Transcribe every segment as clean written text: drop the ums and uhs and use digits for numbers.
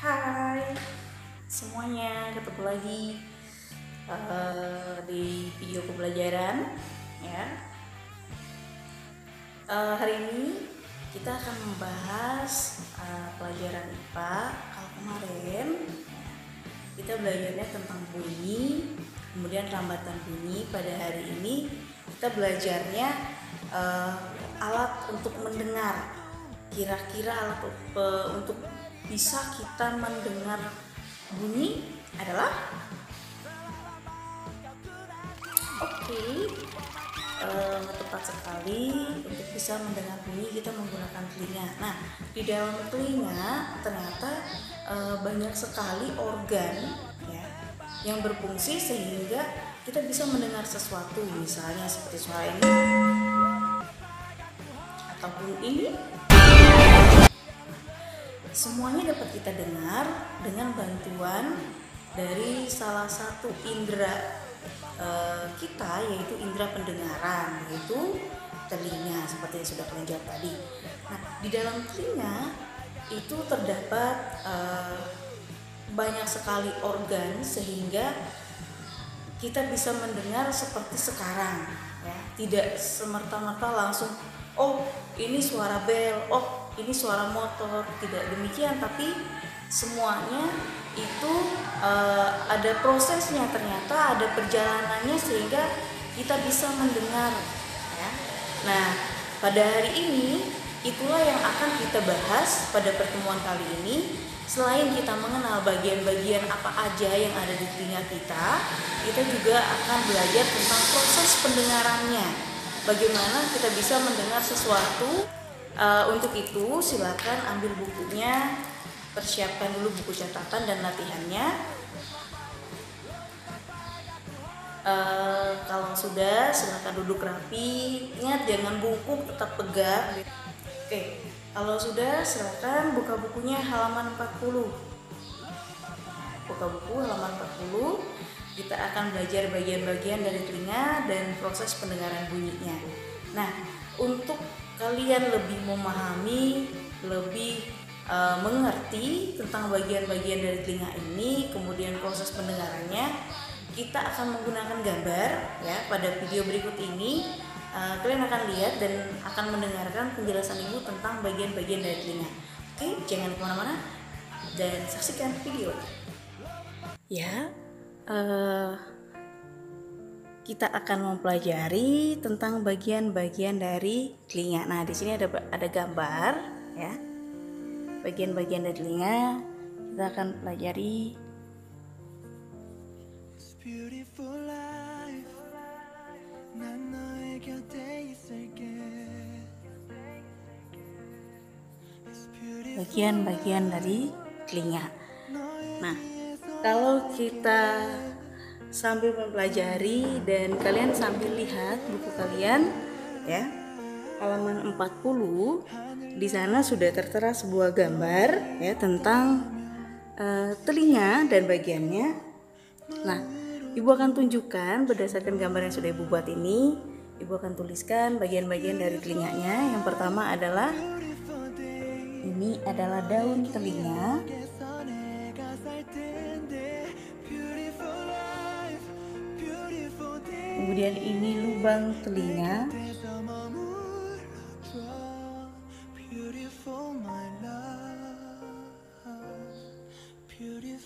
Hai semuanya, ketemu lagi di video pembelajaran ya. Hari ini kita akan membahas pelajaran IPA. Kalau kemarin kita belajarnya tentang bunyi, kemudian lambatan bunyi. Pada hari ini kita belajarnya alat untuk mendengar. Kira-kira alat untuk bisa kita mendengar bunyi adalah tepat sekali. Untuk bisa mendengar bunyi kita menggunakan telinga. Nah, di dalam telinga ternyata banyak sekali organ ya yang berfungsi sehingga kita bisa mendengar sesuatu, misalnya seperti suara ini ataupun ini. Semuanya dapat kita dengar dengan bantuan dari salah satu indera kita, yaitu indera pendengaran, yaitu telinga, seperti yang sudah kalian jawab tadi. Nah, di dalam telinga itu terdapat banyak sekali organ sehingga kita bisa mendengar seperti sekarang ya, tidak semerta-merta langsung ini suara bel, ini suara motor, tidak demikian, tapi semuanya itu ada prosesnya, ternyata ada perjalanannya sehingga kita bisa mendengar ya. Nah, pada hari ini itulah yang akan kita bahas pada pertemuan kali ini. Selain kita mengenal bagian-bagian apa aja yang ada di telinga kita juga akan belajar tentang proses pendengarannya. Bagaimana kita bisa mendengar sesuatu. Untuk itu silakan ambil bukunya, persiapkan dulu buku catatan dan latihannya. Kalau sudah, silakan duduk rapi. Ingat, jangan bungkuk, tetap tegak. Oke, kalau sudah silakan buka bukunya halaman 40. Buka buku halaman 40. Kita akan belajar bagian-bagian dari telinga dan proses pendengaran bunyinya. Nah, untuk kalian lebih memahami, lebih mengerti tentang bagian-bagian dari telinga ini, kemudian proses pendengarannya, kita akan menggunakan gambar ya. Pada video berikut ini kalian akan lihat dan akan mendengarkan penjelasan ibu tentang bagian-bagian dari telinga. Oke, jangan kemana-mana dan saksikan video ya. Kita akan mempelajari tentang bagian-bagian dari telinga. Nah, di sini ada gambar ya. Bagian-bagian dari telinga kita akan pelajari. Bagian-bagian dari telinga. Nah, kalau kita sambil mempelajari dan kalian sambil lihat buku kalian ya, halaman 40, di sana sudah tertera sebuah gambar ya tentang telinga dan bagiannya. Nah, ibu akan tunjukkan berdasarkan gambar yang sudah ibu buat ini. Ibu akan tuliskan bagian-bagian dari telinganya. Yang pertama adalah ini adalah daun telinga. Kemudian ini lubang telinga.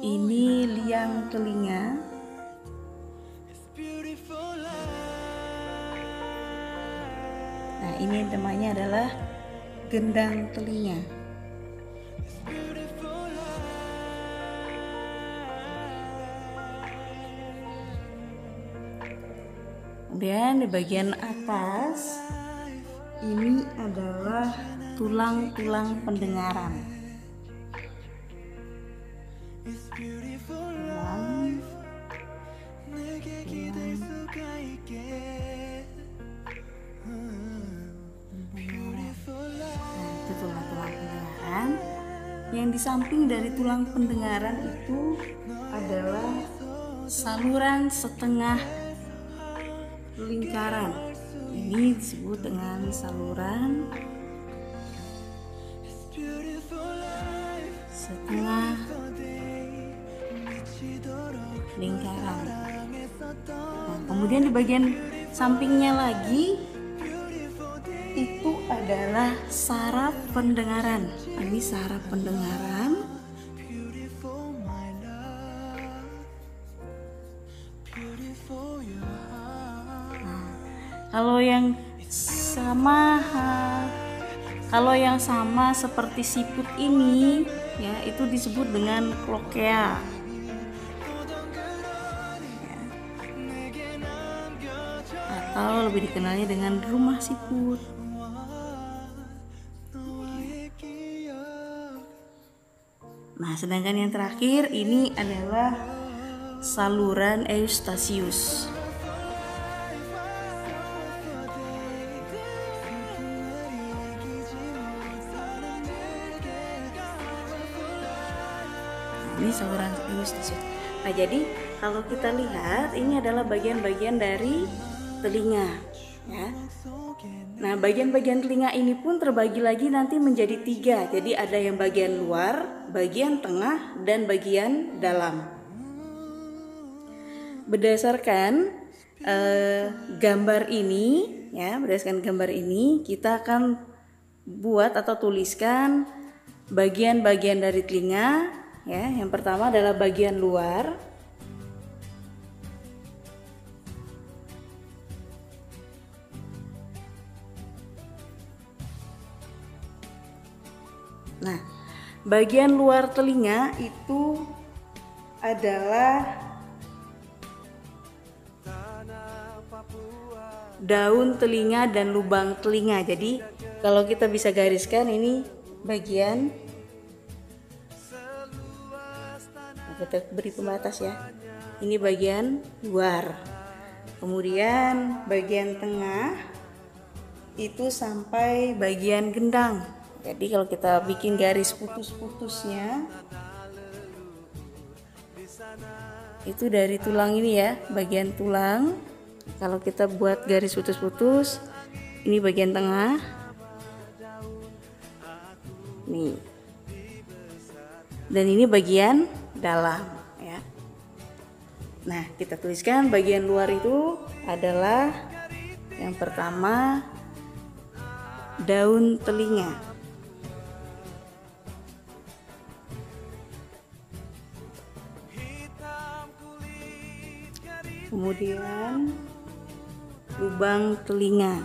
Ini liang telinga. Nah, ini namanya adalah gendang telinga. Kemudian di bagian atas ini adalah tulang-tulang pendengaran. Itu tulang-tulang pendengaran. Yang di samping dari tulang pendengaran itu adalah saluran setengah lingkaran. Ini disebut dengan saluran setengah lingkaran. Nah, kemudian di bagian sampingnya lagi itu adalah saraf pendengaran. Ini saraf pendengaran. Nah, kalau yang sama seperti siput ini ya, itu disebut dengan klokea. Ya. Atau lebih dikenalnya dengan rumah siput. Nah, sedangkan yang terakhir ini adalah saluran Eustachius. Ini saluran Eustachius. Nah, jadi kalau kita lihat ini adalah bagian-bagian dari telinga, ya. Nah, bagian-bagian telinga ini pun terbagi lagi nanti menjadi 3. Jadi ada yang bagian luar, bagian tengah, dan bagian dalam. Berdasarkan gambar ini, ya, berdasarkan gambar ini kita akan buat atau tuliskan bagian-bagian dari telinga. Ya, yang pertama adalah bagian luar. Nah, bagian luar telinga itu adalah daun telinga dan lubang telinga. Jadi kalau kita bisa gariskan ini bagian, kita beri pembatas ya. Ini bagian luar. Kemudian bagian tengah itu sampai bagian gendang. Jadi kalau kita bikin garis putus-putusnya itu dari tulang ini ya, bagian tulang. Kalau kita buat garis putus-putus, ini bagian tengah. Nih. Dan ini bagian dalam ya. Nah, kita tuliskan bagian luar itu adalah yang pertama daun telinga. Kemudian lubang telinga.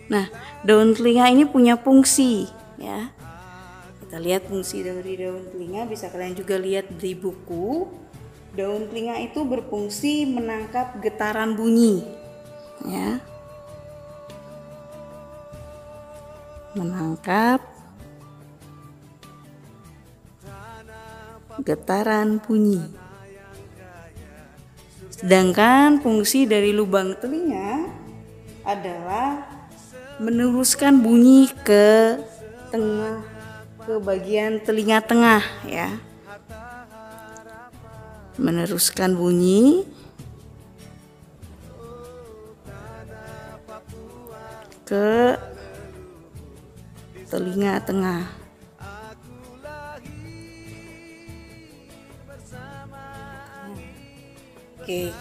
Nah, daun telinga ini punya fungsi ya. Kita lihat fungsi dari daun telinga, bisa kalian juga lihat di buku. Daun telinga itu berfungsi menangkap getaran bunyi ya. Menangkap getaran bunyi. Sedangkan fungsi dari lubang telinga adalah meneruskan bunyi ke tengah, ke bagian telinga tengah ya. Meneruskan bunyi ke telinga tengah. Oke.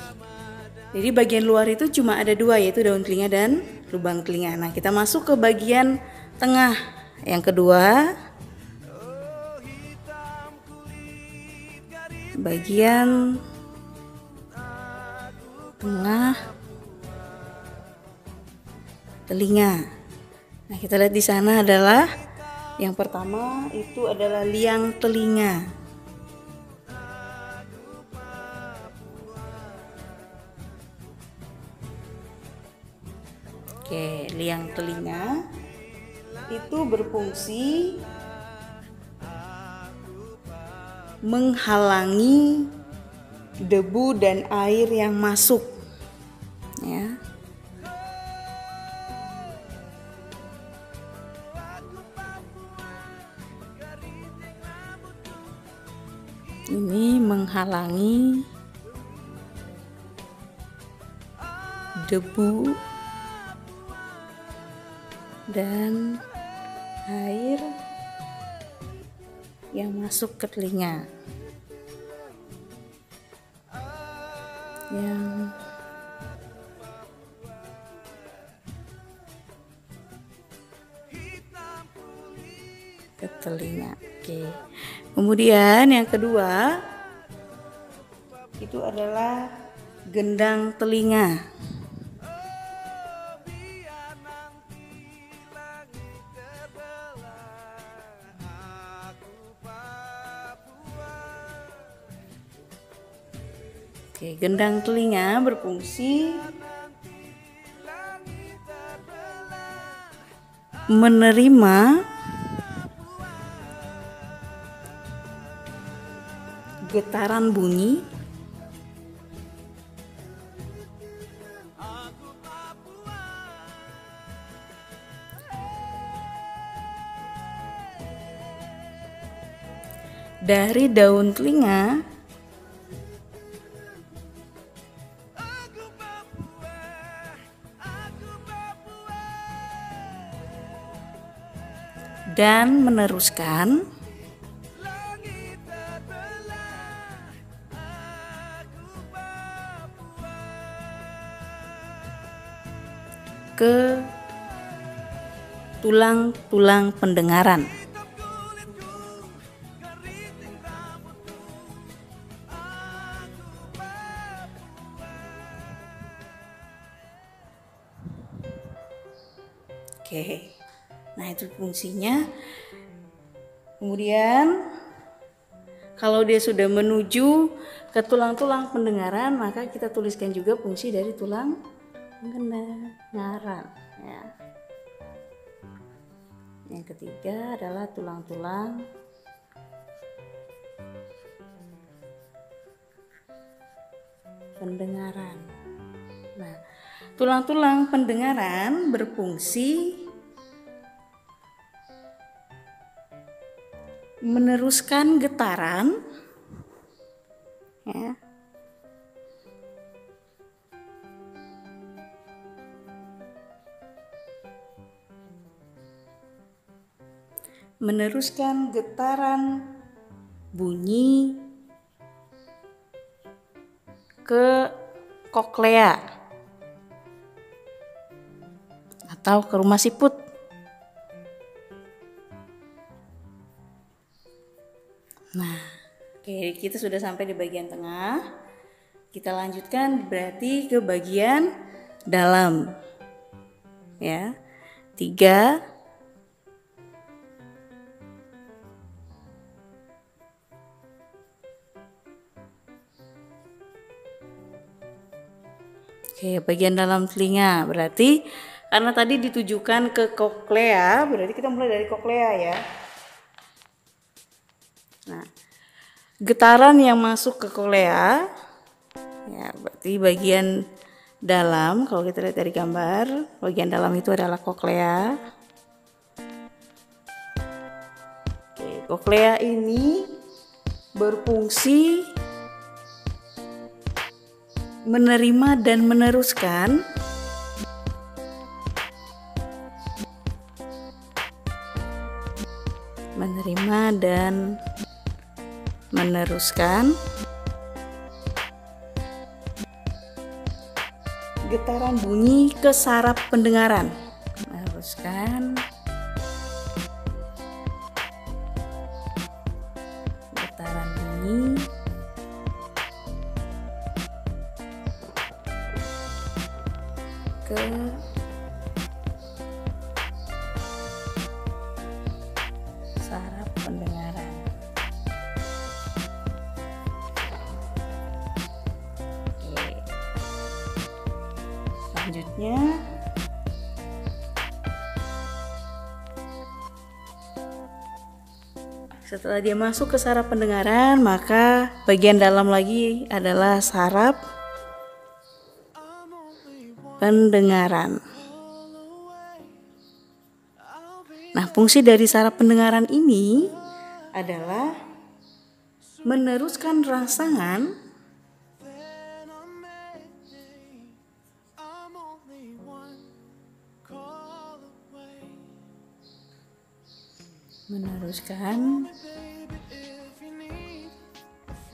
Jadi bagian luar itu cuma ada 2, yaitu daun telinga dan lubang telinga. Nah, kita masuk ke bagian tengah. Yang kedua, bagian tengah telinga. Nah, kita lihat di sana adalah yang pertama itu adalah liang telinga. Oke, liang telinga itu berfungsi menghalangi debu dan air yang masuk ya. Ini menghalangi debu dan air yang masuk ke telinga, yang ke telinga. Oke. Kemudian yang kedua itu adalah gendang telinga. Oke, gendang telinga berfungsi menerima getaran bunyi dari daun telinga dan meneruskan ke tulang-tulang pendengaran. Oke, nah itu fungsinya. Kemudian kalau dia sudah menuju ke tulang-tulang pendengaran, maka kita tuliskan juga fungsi dari tulang pendengaran. Ya. Yang ketiga adalah tulang-tulang pendengaran. Nah, tulang-tulang pendengaran berfungsi meneruskan getaran, ya, meneruskan getaran bunyi ke koklea atau ke rumah siput. Nah, oke, kita sudah sampai di bagian tengah. Kita lanjutkan berarti ke bagian dalam. Ya. 3. Oke, bagian dalam telinga. Berarti karena tadi ditujukan ke koklea, berarti kita mulai dari koklea ya. Nah, getaran yang masuk ke koklea, ya berarti bagian dalam. Kalau kita lihat dari gambar, bagian dalam itu adalah koklea. Oke, koklea ini berfungsi menerima dan meneruskan getaran bunyi ke saraf pendengaran. Meneruskan getaran bunyi ke saraf pendengaran. Oke. Selanjutnya setelah dia masuk ke saraf pendengaran, maka bagian dalam lagi adalah saraf pendengaran. Nah, fungsi dari saraf pendengaran ini adalah meneruskan rangsangan meneruskan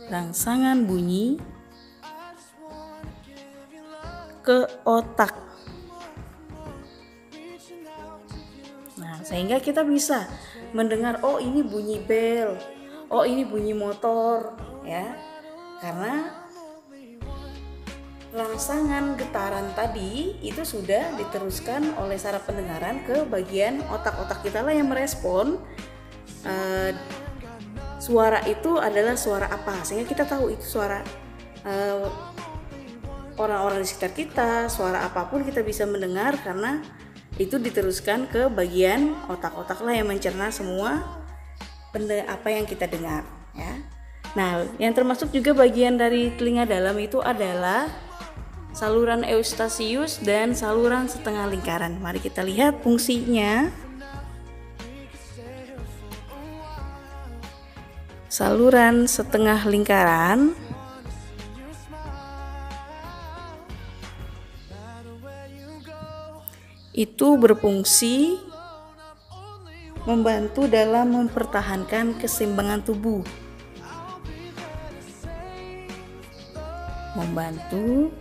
rangsangan bunyi ke otak. Nah, sehingga kita bisa mendengar, oh ini bunyi bel, oh ini bunyi motor, ya. Karena rangsangan getaran tadi itu sudah diteruskan oleh saraf pendengaran ke bagian otak-otak kita lah yang merespon suara itu adalah suara apa, sehingga kita tahu itu suara orang-orang di sekitar kita, suara apapun kita bisa mendengar karena itu diteruskan ke bagian otak-otak lah yang mencerna semua apa yang kita dengar, ya. Nah, yang termasuk juga bagian dari telinga dalam itu adalah saluran eustasius dan saluran setengah lingkaran. Mari kita lihat fungsinya. Saluran setengah lingkaran itu berfungsi membantu dalam mempertahankan keseimbangan tubuh. Membantu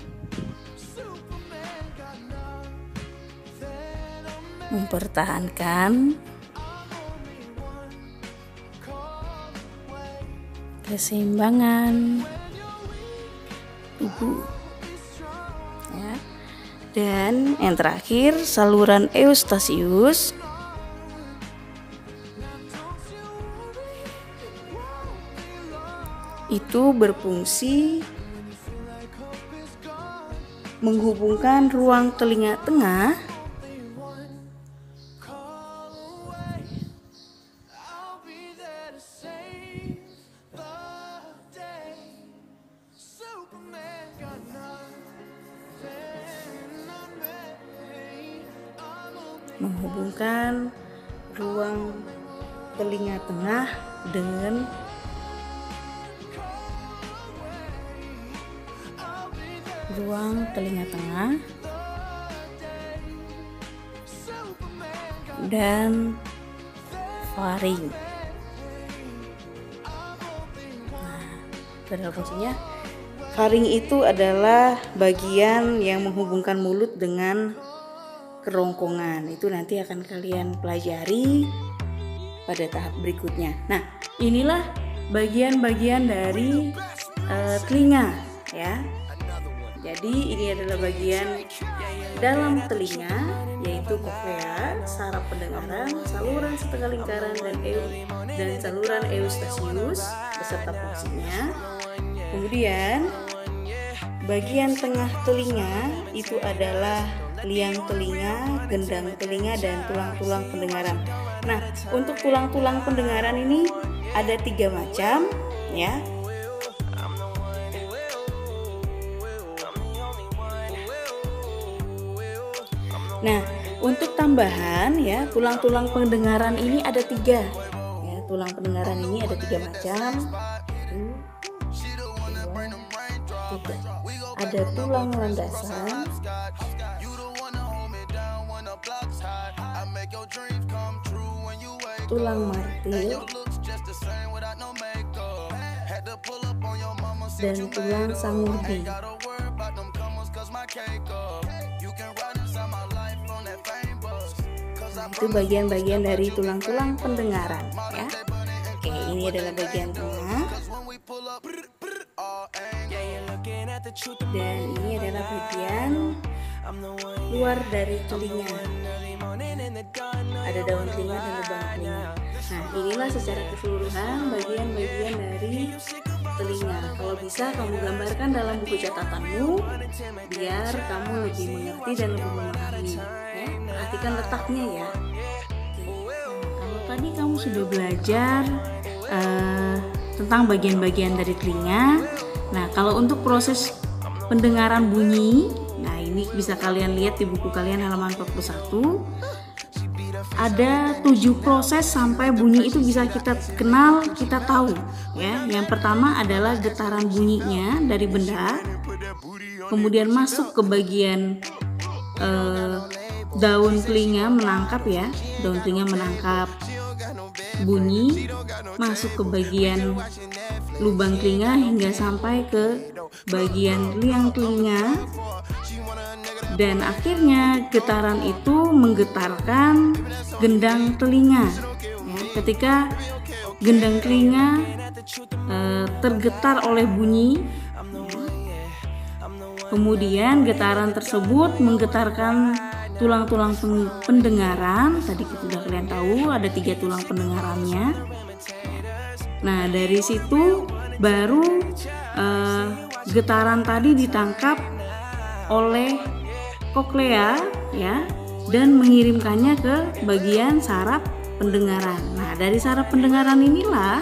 mempertahankan keseimbangan tubuh, ya. Dan yang terakhir, saluran eustasius itu berfungsi menghubungkan ruang telinga tengah dengan ruang telinga tengah dan faring. Nah, pada fungsinya faring itu adalah bagian yang menghubungkan mulut dengan kerongkongan. Itu nanti akan kalian pelajari pada tahap berikutnya. Nah, inilah bagian-bagian dari telinga, ya. Jadi ini adalah bagian dalam telinga, yaitu koklea, saraf pendengaran, saluran setengah lingkaran, dan saluran eustasius beserta fungsinya. Kemudian bagian tengah telinga itu adalah liang telinga, gendang telinga, dan tulang-tulang pendengaran. Nah, untuk tulang-tulang pendengaran ini ada 3 macam, ya. Nah, untuk tambahan, ya, tulang-tulang pendengaran ini ada 3. Ya, tulang pendengaran ini ada 3 macam. Ada tulang landasan, tulang martil, dan tulang samurdi. Itu bagian-bagian dari tulang-tulang pendengaran, ya. Oke, ini adalah bagian tengah. Dan ini adalah bagian luar dari telinga. Ada daun telinga dan lubang telinga. Nah, inilah secara keseluruhan bagian-bagian dari telinga. Kalau bisa kamu gambarkan dalam buku catatanmu biar kamu lebih mengerti dan lebih memahami, ya. Perhatikan letaknya, ya. Kalau tadi kamu sudah belajar tentang bagian-bagian dari telinga. Nah, kalau untuk proses pendengaran bunyi, nah ini bisa kalian lihat di buku kalian halaman 41. Ada 7 proses sampai bunyi itu bisa kita kenal, kita tahu, ya. Yang pertama adalah getaran bunyinya dari benda, kemudian masuk ke bagian daun telinga menangkap, ya. Daun telinga menangkap bunyi masuk ke bagian lubang telinga hingga sampai ke bagian liang telinga, dan akhirnya getaran itu menggetarkan gendang telinga. Ya, ketika gendang telinga tergetar oleh bunyi, kemudian getaran tersebut menggetarkan tulang-tulang pendengaran. Tadi sudah kalian tahu ada 3 tulang pendengarannya. Nah, dari situ baru getaran tadi ditangkap oleh koklea, ya, dan mengirimkannya ke bagian saraf pendengaran. Nah, dari saraf pendengaran inilah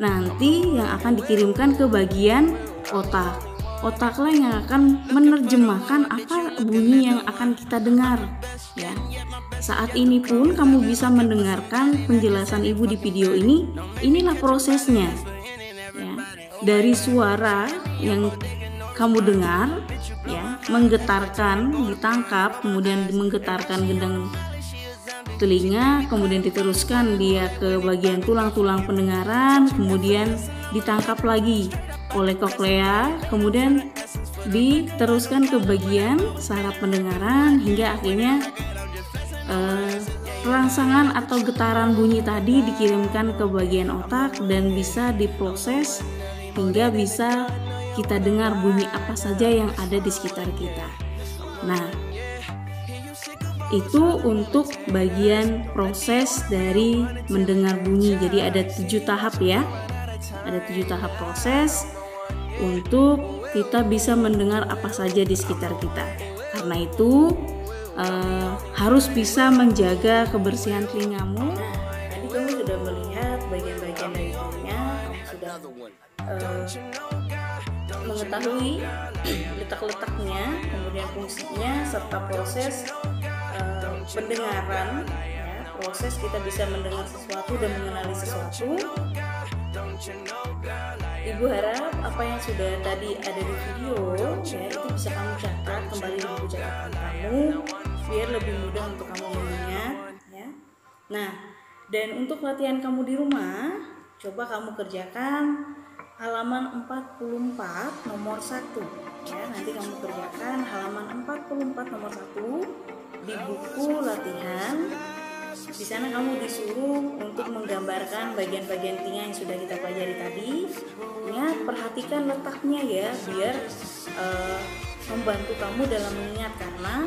nanti yang akan dikirimkan ke bagian otak. Otaklah yang akan menerjemahkan apa bunyi yang akan kita dengar, ya. Saat ini pun kamu bisa mendengarkan penjelasan ibu di video ini. Inilah prosesnya, ya. Dari suara yang kamu dengar, ya, menggetarkan, ditangkap, kemudian menggetarkan gendang telinga, kemudian diteruskan dia ke bagian tulang-tulang pendengaran, kemudian ditangkap lagi oleh koklea, kemudian diteruskan ke bagian saraf pendengaran hingga akhirnya rangsangan atau getaran bunyi tadi dikirimkan ke bagian otak dan bisa diproses hingga bisa kita dengar bunyi apa saja yang ada di sekitar kita. Nah, itu untuk bagian proses dari mendengar bunyi. Jadi ada 7 tahap, ya. Ada 7 tahap proses untuk kita bisa mendengar apa saja di sekitar kita. Karena itu harus bisa menjaga kebersihan telingamu. Tadi kamu sudah melihat bagian-bagian dari telinga, kamu sudah mengetahui letak-letaknya, kemudian fungsinya serta proses pendengaran, ya, proses kita bisa mendengar sesuatu dan mengenali sesuatu. Ibu harap apa yang sudah tadi ada di video, ya, itu bisa kamu catat kembali di buku catatan kamu biar lebih mudah untuk kamu mengingat, ya. Nah, dan untuk latihan kamu di rumah, coba kamu kerjakan halaman 44 nomor 1, ya. Nanti kamu kerjakan halaman 44 nomor 1 di buku latihan. Di sana kamu disuruh untuk menggambarkan bagian-bagian telinga yang sudah kita pelajari tadi. Ingat, perhatikan letaknya, ya, biar membantu kamu dalam mengingat. Karena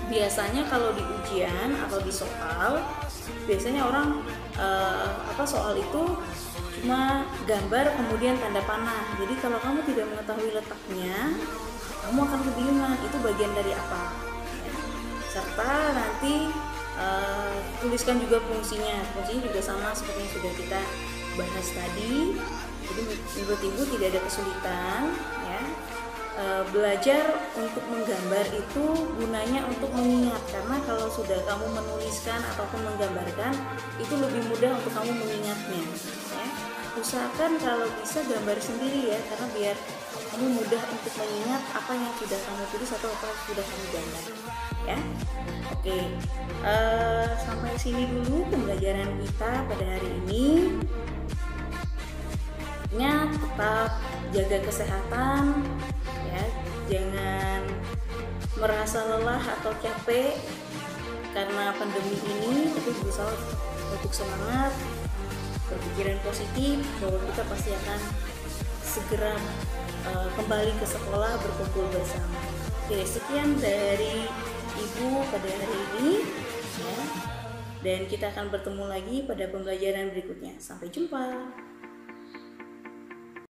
biasanya kalau di ujian atau di soal, biasanya orang soal itu cuma gambar kemudian tanda panah. Jadi kalau kamu tidak mengetahui letaknya, kamu akan kebingungan itu bagian dari apa, ya. Serta nanti tuliskan juga fungsinya juga sama seperti yang sudah kita bahas tadi. Jadi menurut ibu tidak ada kesulitan, ya. Belajar untuk menggambar itu gunanya untuk mengingat, karena kalau sudah kamu menuliskan ataupun menggambarkan itu lebih mudah untuk kamu mengingatnya, ya. Usahakan kalau bisa gambar sendiri, ya, karena biar kamu mudah untuk mengingat apa yang sudah kamu tulis atau apa yang sudah kamu gambar, ya. Oke, sampai sini dulu pembelajaran kita pada hari ini. Ingat, tetap jaga kesehatan, ya, jangan merasa lelah atau capek karena pandemi ini, tapi berusaha untuk semangat, berpikiran positif bahwa kita pasti akan segera kembali ke sekolah berkumpul bersama. Oke, sekian dari ibu pada hari ini, ya, dan kita akan bertemu lagi pada pembelajaran berikutnya. Sampai jumpa.